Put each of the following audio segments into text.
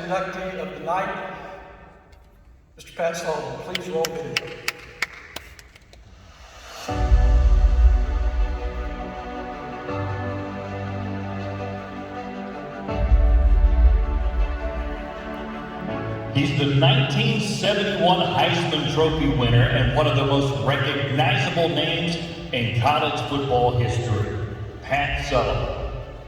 inductee of the night, Mr. Pat Sullivan. Please roll video. He's the 1971 Heisman Trophy winner and one of the most recognizable names in college football history, Pat Sullivan.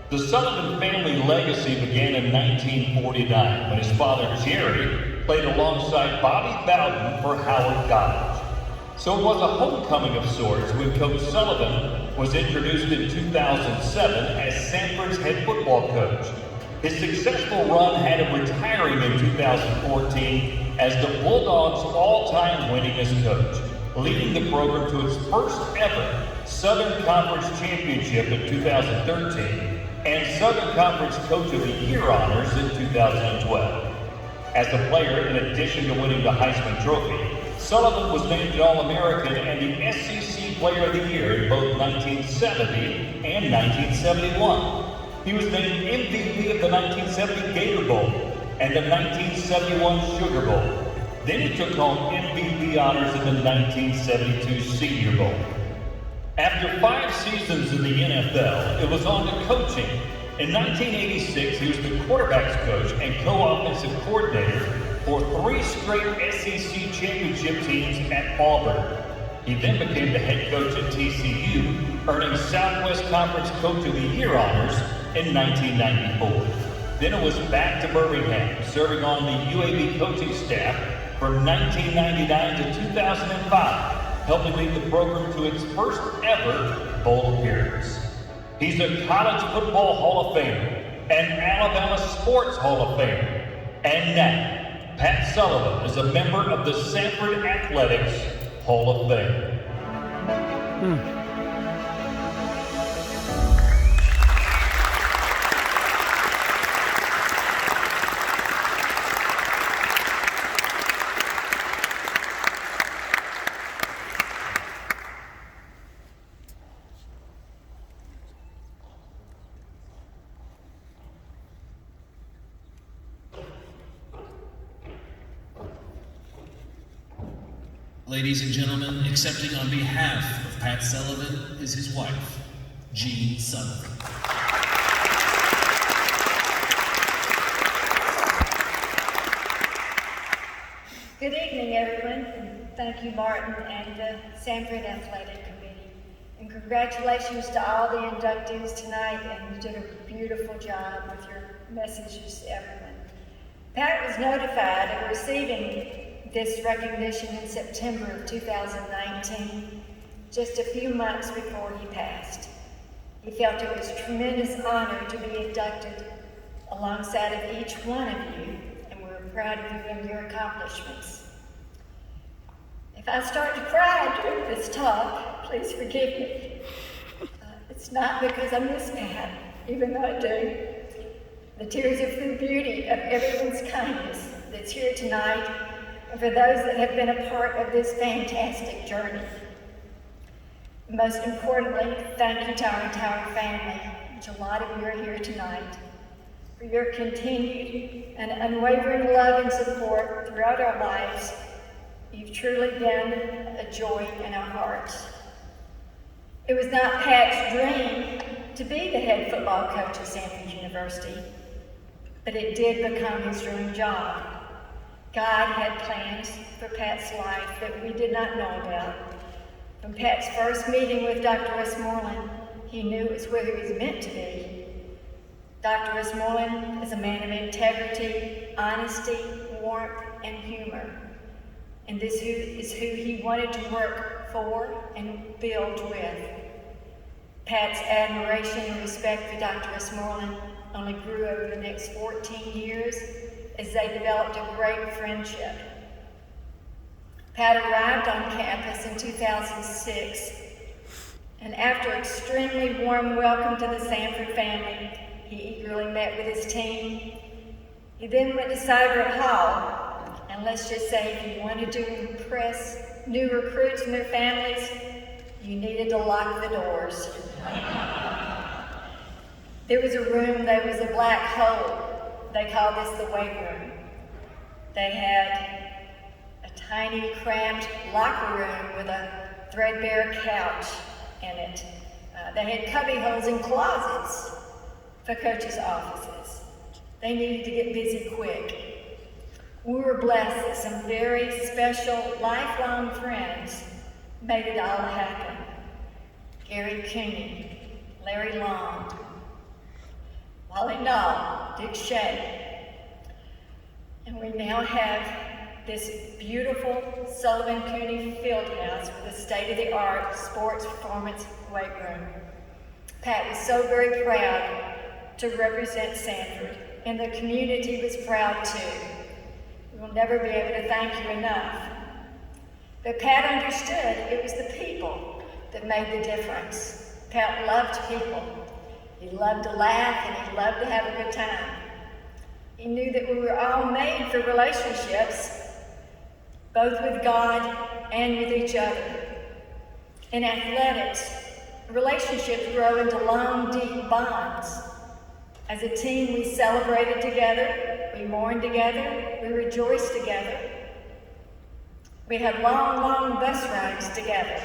The Sullivan family legacy began in 1949 when his father, Jerry, played alongside Bobby Bowden for Howard College. So it was a homecoming of sorts when Coach Sullivan was introduced in 2007 as Samford's head football coach. His successful run had him retiring in 2014 as the Bulldogs' all-time winningest coach, leading the program to its first ever Southern Conference Championship in 2013 and Southern Conference Coach of the Year honors in 2012. As a player, in addition to winning the Heisman Trophy, Sullivan was named an All-American and the SEC Player of the Year in both 1970 and 1971. He was named MVP of the 1970 Gator Bowl and the 1971 Sugar Bowl. Then he took home MVP honors in the 1972 Senior Bowl. After 5 seasons in the NFL, it was on to coaching. In 1986, he was the quarterback's coach and co-offensive coordinator for 3 straight SEC championship teams at Auburn. He then became the head coach at TCU, earning Southwest Conference Coach of the Year honors in 1994. Then it was back to Birmingham, serving on the UAB coaching staff from 1999 to 2005, helping lead the program to its first ever bowl appearance. He's a College Football Hall of Famer, an Alabama Sports Hall of Famer, and now, Pat Sullivan is a member of the Samford Athletics Hall of Fame. Ladies and gentlemen, accepting on behalf of Pat Sullivan is his wife, Jean Sullivan. Good evening, everyone, and thank you, Martin, and the Samford Athletic Committee. And congratulations to all the inductees tonight, and you did a beautiful job with your messages to everyone. Pat was notified of receiving this recognition in September of 2019, just a few months before he passed. He felt it was a tremendous honor to be inducted alongside of each one of you, and we're proud of you and your accomplishments. If I start to cry during this talk, please forgive me. It's not because I miss Pat, even though I do. The tears are for the beauty of everyone's kindness that's here tonight, and for those that have been a part of this fantastic journey. Most importantly, thank you to our entire family, which a lot of you are here tonight, for your continued and unwavering love and support throughout our lives. You've truly been a joy in our hearts. It was not Pat's dream to be the head football coach at Samford University, but it did become his dream job. God had plans for Pat's life that we did not know about. From Pat's first meeting with Dr. Westmoreland, he knew it was where he was meant to be. Dr. Westmoreland is a man of integrity, honesty, warmth, and humor. And this is who he wanted to work for and build with. Pat's admiration and respect for Dr. Westmoreland only grew over the next 14 years as they developed a great friendship. Pat arrived on campus in 2006, and after an extremely warm welcome to the Samford family, he eagerly met with his team. He then went to Cybert Hall, and let's just say if you wanted to impress new recruits and their families, you needed to lock the doors. There was a room that was a black hole, they called this the weight room. They had a tiny, cramped locker room with a threadbare couch in it. They had cubby holes and closets for coaches' offices. They needed to get busy quick. We were blessed that some very special, lifelong friends made it all happen. Gary Cooney, Larry Long, Wally Knoll, Dick Shea. And we now have this beautiful Sullivan Cooney Fieldhouse with a state-of-the-art sports performance weight room. Pat was so very proud to represent Samford, and the community was proud too. We will never be able to thank you enough. But Pat understood it was the people that made the difference. Pat loved people. He loved to laugh and he loved to have a good time. He knew that we were all made for relationships, both with God and with each other. In athletics, relationships grow into long, deep bonds. As a team, we celebrated together, we mourned together, we rejoiced together. We had long, long bus rides together,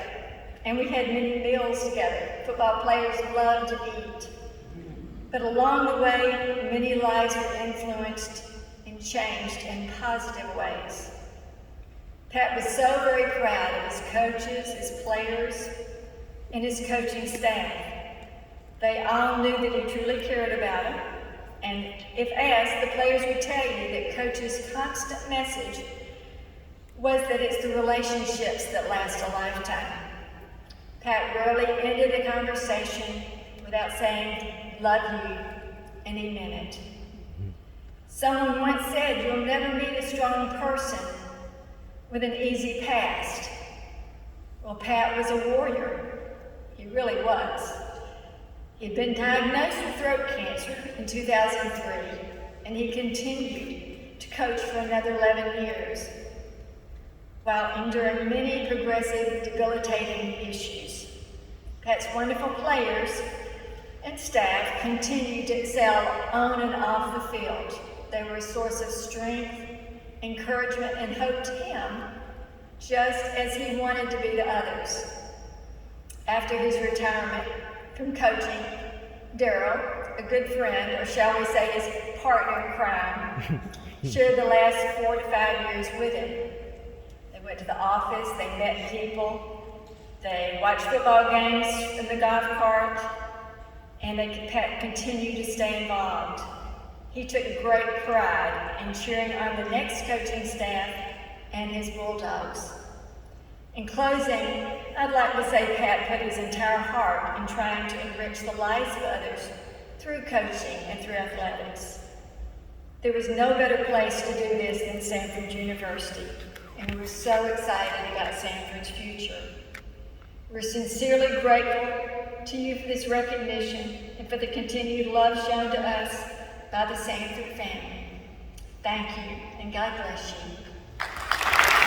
and we had many meals together. Football players love to eat. But along the way, many lives were influenced and changed in positive ways. Pat was so very proud of his coaches, his players, and his coaching staff. They all knew that he truly cared about them, and if asked, the players would tell you that Coach's constant message was that it's the relationships that last a lifetime. Pat rarely ended a conversation without saying, "Love you," and he meant it. Someone once said, "You'll never meet a strong person with an easy past." Well, Pat was a warrior. He really was. He'd been diagnosed with throat cancer in 2003, and he continued to coach for another 11 years, while enduring many progressive, debilitating issues. Pat's wonderful players and staff continued to excel on and off the field. They were a source of strength, encouragement, and hope to him, just as he wanted to be to others. After his retirement from coaching, Daryl, a good friend, or shall we say his partner in crime, shared the last 4 to 5 years with him. They went to the office, they met people, they watched football games in the golf cart, and Pat continued to stay involved. He took great pride in cheering on the next coaching staff and his Bulldogs. In closing, I'd like to say Pat put his entire heart in trying to enrich the lives of others through coaching and through athletics. There was no better place to do this than Samford University, and we're so excited about Samford's future. We're sincerely grateful to you for this recognition and for the continued love shown to us by the Samford family. Thank you, and God bless you.